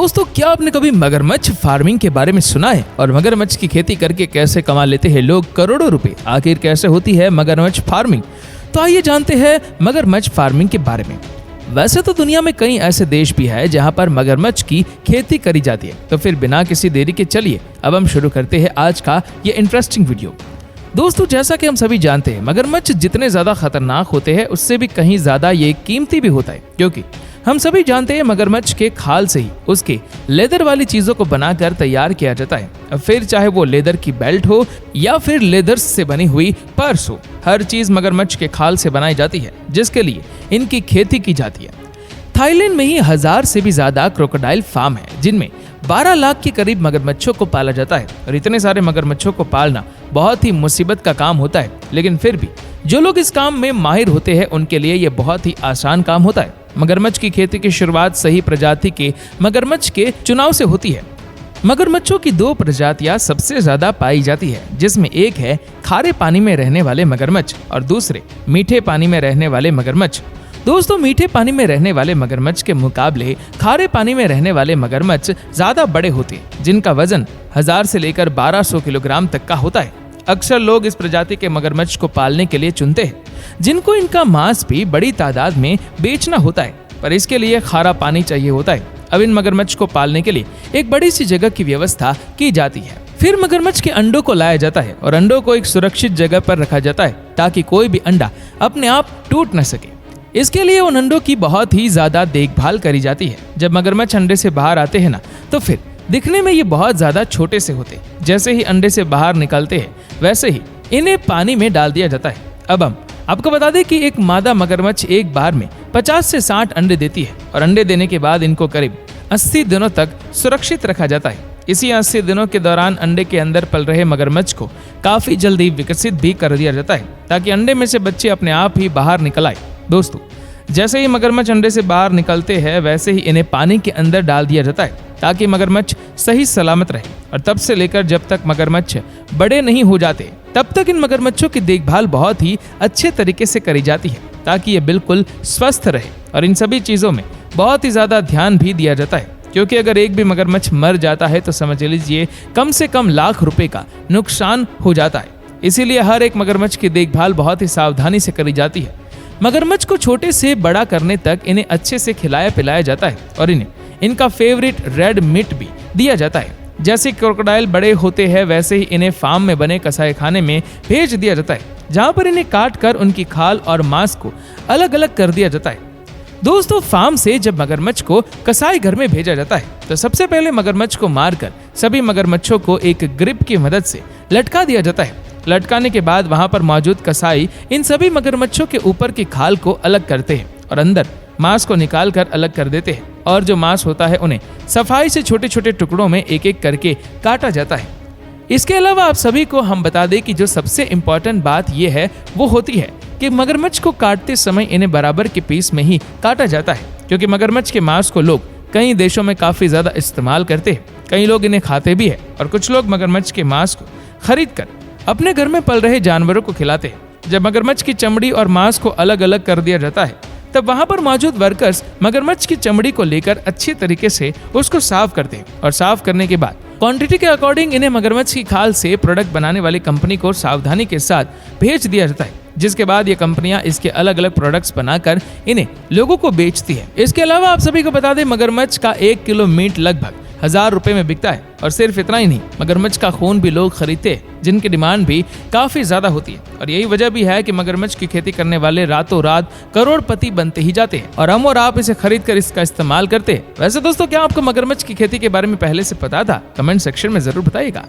दोस्तों, क्या आपने कभी मगरमच्छ फार्मिंग के बारे में सुना है और मगरमच्छ की खेती करके कैसे कमा लेते हैं लोग करोड़ों रुपए? आखिर कैसे होती है मगरमच्छ फार्मिंग? तो आइए जानते हैं मगरमच्छ फार्मिंग के बारे में। वैसे तो दुनिया में कई ऐसे देश भी है जहां पर मगरमच्छ की खेती करी जाती है, तो फिर बिना किसी देरी के चलिए अब हम शुरू करते हैं आज का ये इंटरेस्टिंग वीडियो। दोस्तों, जैसा कि हम सभी जानते हैं, मगरमच्छ जितने ज्यादा खतरनाक होते हैं उससे भी कहीं ज्यादा ये कीमती भी होता है, क्योंकि हम सभी जानते हैं मगरमच्छ के खाल से ही उसके लेदर वाली चीजों को बनाकर तैयार किया जाता है। फिर चाहे वो लेदर की बेल्ट हो या फिर लेदर से बनी हुई पर्स हो, हर चीज मगरमच्छ के खाल से बनाई जाती है, जिसके लिए इनकी खेती की जाती है। थाईलैंड में ही 1000 से भी ज्यादा क्रोकोडाइल फार्म है, जिनमें 12 लाख के करीब मगरमच्छों को पाला जाता है। और इतने सारे मगरमच्छों को पालना बहुत ही मुसीबत का काम होता है, लेकिन फिर भी जो लोग इस काम में माहिर होते हैं उनके लिए ये बहुत ही आसान काम होता है। मगरमच्छ की खेती की शुरुआत सही प्रजाति के मगरमच्छ के चुनाव से होती है। मगरमच्छों की 2 प्रजातियां सबसे ज्यादा पाई जाती है, जिसमें एक है खारे पानी में रहने वाले मगरमच्छ और दूसरे मीठे पानी में रहने वाले मगरमच्छ। दोस्तों, मीठे पानी में रहने वाले मगरमच्छ के मुकाबले खारे पानी में रहने वाले मगरमच्छ ज्यादा बड़े होते हैं, जिनका वजन 1000 से लेकर 1200 किलोग्राम तक का होता है। अक्सर लोग इस प्रजाति के मगरमच्छ को पालने के लिए चुनते हैं, जिनको इनका मांस भी बड़ी तादाद में बेचना होता है, पर इसके लिए खारा पानी चाहिए होता है। अब इन मगरमच्छ को पालने के लिए एक बड़ी सी जगह की व्यवस्था की जाती है। फिर मगरमच्छ के अंडों को लाया जाता है और अंडों को एक सुरक्षित जगह पर रखा जाता है, ताकि कोई भी अंडा अपने आप टूट न सके। इसके लिए उन अंडों की बहुत ही ज्यादा देखभाल करी जाती है। जब मगरमच्छ अंडे से बाहर आते हैं ना, तो फिर दिखने में ये बहुत ज्यादा छोटे से होते हैं। जैसे ही अंडे से बाहर निकलते हैं, वैसे ही इन्हें पानी में डाल दिया जाता है। अब हम आपको बता दें कि एक मादा मगरमच्छ एक बार में 50 से 60 अंडे देती है और अंडे देने के बाद इनको करीब 80 दिनों तक सुरक्षित रखा जाता है। इसी 80 दिनों के दौरान अंडे के अंदर पल रहे मगरमच्छ को काफी जल्दी विकसित भी कर दिया जाता है, ताकि अंडे में से बच्चे अपने आप ही बाहर निकल आए। दोस्तों, जैसे ही मगरमच्छ अंडे से बाहर निकलते हैं, वैसे ही इन्हें पानी के अंदर डाल दिया जाता है, ताकि मगरमच्छ सही सलामत रहे। और तब से लेकर जब तक मगरमच्छ बड़े नहीं हो जाते, तब तक इन मगरमच्छों की देखभाल बहुत ही अच्छे तरीके से करी जाती है, ताकि ये बिल्कुल स्वस्थ रहे। और इन सभी चीजों में बहुत ही ज्यादा ध्यान भी दिया जाता है, क्योंकि अगर एक भी मगरमच्छ मर जाता है तो समझ लीजिए कम से कम लाख रुपए का नुकसान हो जाता है। इसीलिए हर एक मगरमच्छ की देखभाल बहुत ही सावधानी से करी जाती है। मगरमच्छ को छोटे से बड़ा करने तक इन्हें अच्छे से खिलाया पिलाया जाता है और इन्हें इनका फेवरेट रेड मीट भी दिया जाता है। जैसे क्रोकोडाइल बड़े होते हैं, वैसे ही इन्हें फार्म में बने कसाई खाने में भेज दिया जाता है, जहां पर इन्हें काट कर उनकी खाल और मांस को अलग अलग कर दिया जाता है। दोस्तों, फार्म से जब मगरमच्छ को कसाई घर में भेजा जाता है, तो सबसे पहले मगरमच्छ को मारकर सभी मगरमच्छों को एक ग्रिप की मदद से लटका दिया जाता है। लटकाने के बाद वहां पर मौजूद कसाई इन सभी मगरमच्छों के ऊपर की खाल को अलग करते हैं और अंदर मांस को निकाल कर अलग कर देते हैं। और जो मांस होता है उन्हें सफाई से छोटे छोटे टुकड़ों में एक एक करके काटा जाता है। इसके अलावा आप सभी को हम बता दें कि जो सबसे इम्पोर्टेंट बात यह है वो होती है कि मगरमच्छ को काटते समय इन्हें बराबर के पीस में ही काटा जाता है, क्योंकि मगरमच्छ के मांस को लोग कई देशों में काफी ज्यादा इस्तेमाल करते हैं। कई लोग इन्हें खाते भी है और कुछ लोग मगरमच्छ के मांस को खरीद कर अपने घर में पल रहे जानवरों को खिलाते हैं। जब मगरमच्छ की चमड़ी और मांस को अलग अलग कर दिया जाता है, तब वहां पर मौजूद वर्कर्स मगरमच्छ की चमड़ी को लेकर अच्छी तरीके से उसको साफ करते हैं और साफ करने के बाद क्वांटिटी के अकॉर्डिंग इन्हें मगरमच्छ की खाल से प्रोडक्ट बनाने वाली कंपनी को सावधानी के साथ भेज दिया जाता है, जिसके बाद ये कंपनियां इसके अलग अलग प्रोडक्ट्स बनाकर इन्हें लोगों को बेचती है। इसके अलावा आप सभी को बता दें, मगरमच्छ का 1 किलो मीट लगभग 1000 रुपए में बिकता है। और सिर्फ इतना ही नहीं, मगरमच्छ का खून भी लोग खरीदते हैं, जिनकी डिमांड भी काफी ज्यादा होती है। और यही वजह भी है कि मगरमच्छ की खेती करने वाले रातों रात करोड़पति बनते ही जाते हैं और हम और आप इसे खरीद कर इसका इस्तेमाल करते हैं। वैसे दोस्तों, क्या आपको मगरमच्छ की खेती के बारे में पहले से पता था? कमेंट सेक्शन में जरूर बताइएगा।